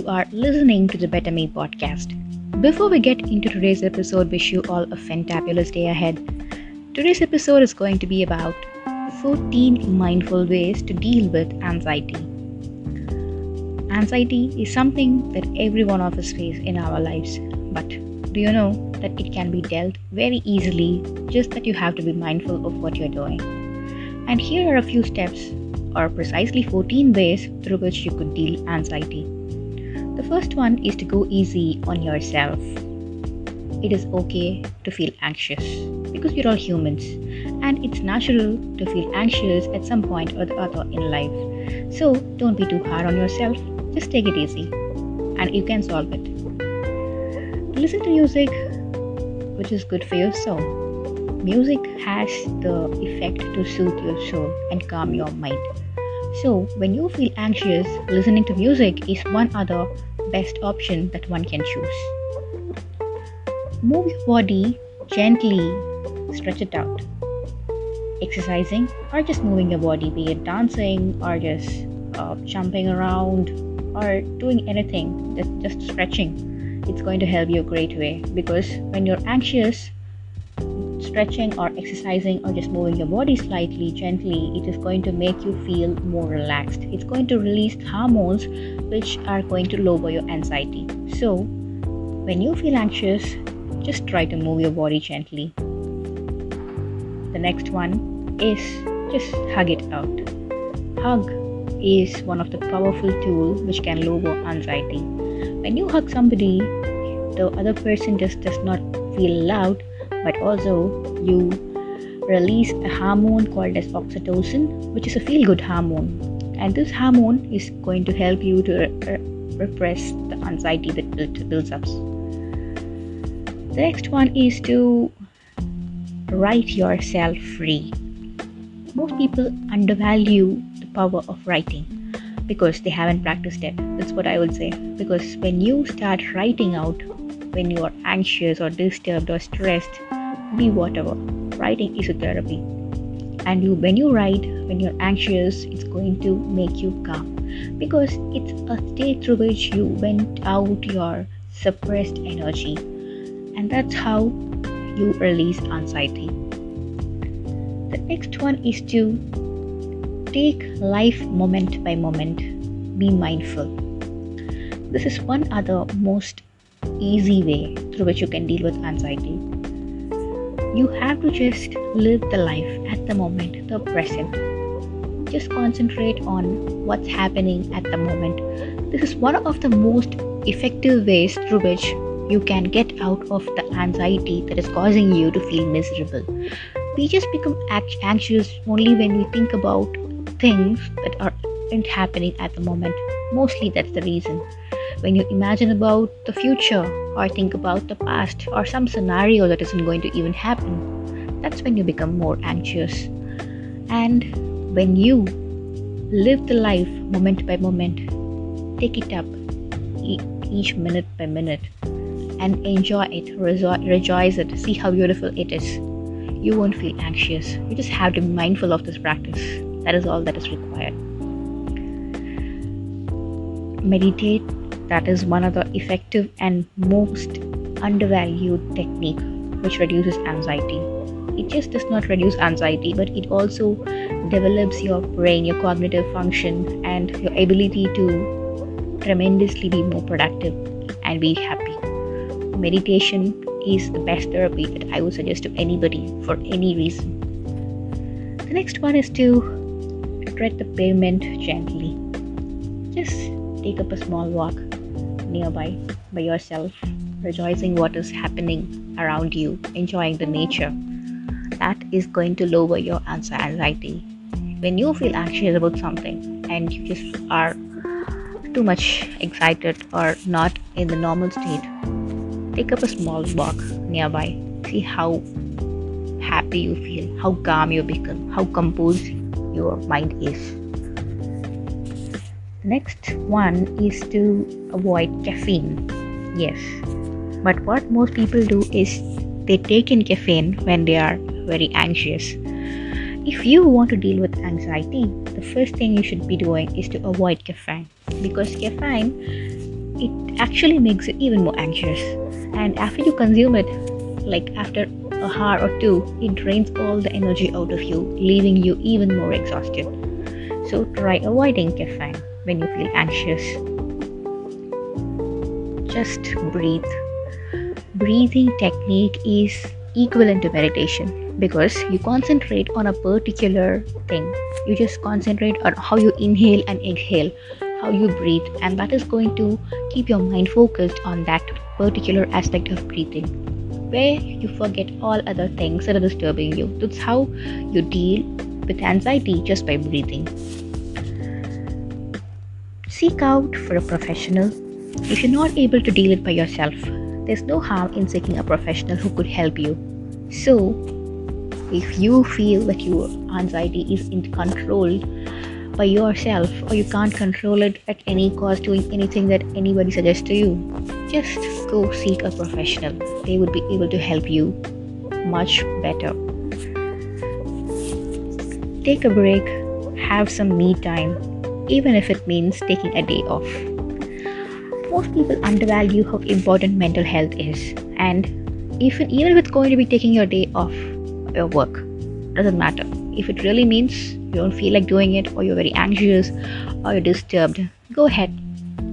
you are listening to the Better Me podcast. Before we get into today's episode, wish you all a fantabulous day ahead. Today's episode is going to be about 14 mindful ways to deal with anxiety. Anxiety is something that every one of us face in our lives, but do you know that it can be dealt very easily, just that you have to be mindful of what you're doing. And here are a few steps, or precisely 14 ways through which you could deal anxiety. The first one is to go easy on yourself. It is okay to feel anxious because we're all humans, and it's natural to feel anxious at some point or the other in life. So don't be too hard on yourself, just take it easy and you can solve it. Listen to music which is good for your soul. Music has the effect to soothe your soul and calm your mind. So when you feel anxious, listening to music is one other best option that one can choose. Move your body gently, stretch it out. Exercising or just moving your body, be it dancing or just jumping around or doing anything, just stretching. It's going to help you a great way, because when you're anxious, stretching or exercising or just moving your body slightly, gently, it is going to make you feel more relaxed. It's going to release hormones which are going to lower your anxiety. So when you feel anxious, just try to move your body gently. The next one is just hug it out. Hug is one of the powerful tools which can lower anxiety. When you hug somebody, the other person just does not feel loud, but also you release a hormone called as oxytocin, which is a feel-good hormone. And this hormone is going to help you to repress the anxiety that builds up. The next one is to write yourself free. Most people undervalue the power of writing because they haven't practiced it. That's what I would say. Because when you start writing out, when you are anxious or disturbed or stressed, be whatever, writing is a therapy. And when you write, when you're anxious, it's going to make you calm, because it's a state through which you vent out your suppressed energy, and that's how you release anxiety. The next one is to take life moment by moment. Be mindful. This is one other most easy way through which you can deal with anxiety. You have to just live the life at the moment, the present. Just concentrate on what's happening at the moment. This is one of the most effective ways through which you can get out of the anxiety that is causing you to feel miserable. We just become anxious only when we think about things that aren't happening at the moment. Mostly that's the reason. When you imagine about the future or think about the past or some scenario that isn't going to even happen, that's when you become more anxious. And when you live the life moment by moment, take it up each minute by minute and enjoy it, rejoice it, see how beautiful it is. You won't feel anxious. You just have to be mindful of this practice. That is all that is required. Meditate. That is one of the effective and most undervalued technique which reduces anxiety. It just does not reduce anxiety, but it also develops your brain, your cognitive function, and your ability to tremendously be more productive and be happy. Meditation is the best therapy that I would suggest to anybody for any reason. The next one is to tread the pavement gently. Just take up a small walk nearby by yourself, rejoicing what is happening around you, enjoying the nature. That is going to lower your anxiety. When you feel anxious about something and you just are too much excited or not in the normal state, take up a small walk nearby. See how happy you feel, how calm you become, how composed your mind is. Next one is to avoid caffeine. Yes, but what most people do is they take in caffeine when they are very anxious. If you want to deal with anxiety, the first thing you should be doing is to avoid caffeine, because caffeine it actually makes you even more anxious. And after you consume it, like after a hour or two, it drains all the energy out of you, leaving you even more exhausted. So try avoiding caffeine when you feel anxious. Just breathe. Breathing technique is equivalent to meditation because you concentrate on a particular thing. You just concentrate on how you inhale and exhale, how you breathe, and that is going to keep your mind focused on that particular aspect of breathing, where you forget all other things that are disturbing you. That's how you deal with anxiety, just by breathing. Seek out for a professional. If you're not able to deal it by yourself, there's no harm in seeking a professional who could help you. So, if you feel that your anxiety is in control by yourself, or you can't control it at any cost doing anything that anybody suggests to you, just go seek a professional. They would be able to help you much better. Take a break, have some me time, even if it means taking a day off. Most people undervalue how important mental health is, and even if it's going to be taking your day off your work, doesn't matter. If it really means you don't feel like doing it, or you're very anxious, or you're disturbed, go ahead.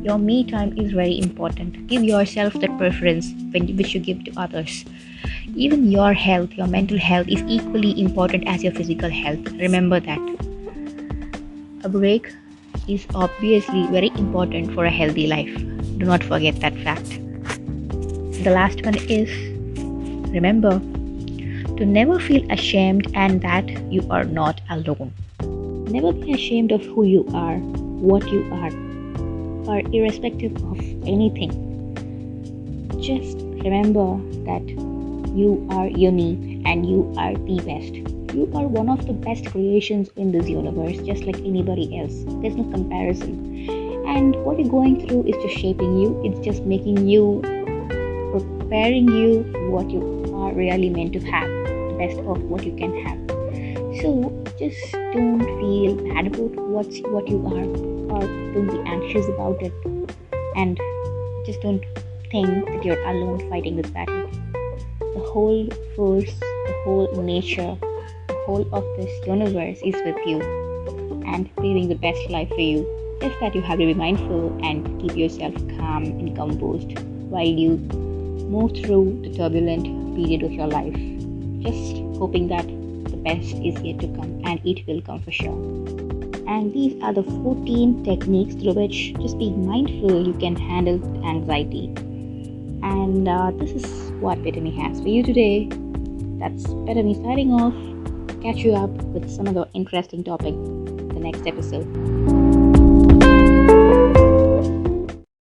Your me time is very important. Give yourself that preference which you give to others. Even your health, your mental health is equally important as your physical health. Remember that. A break is obviously very important for a healthy life. Do not forget that fact. The last one is, remember to never feel ashamed and that you are not alone. Never be ashamed of who you are, what you are, or irrespective of anything. Just remember that you are unique and you are the best. You are one of the best creations in this universe, just like anybody else. There's no comparison. And what you're going through is just shaping you. It's just making you, preparing you for what you are really meant to have, the best of what you can have. So just don't feel bad about what you are, or don't be anxious about it, and just don't think that you're alone fighting this battle. The whole force, the whole nature, the whole of this universe is with you and living the best life for you. Just that you have to be mindful and keep yourself calm and composed while you move through the turbulent period of your life. Just hoping that the best is yet to come, and it will come for sure. And these are the 14 techniques through which, just being mindful, you can handle anxiety. And this is what Betami has for you today. That's Betami signing off. Catch you up with some other interesting topic in the next episode.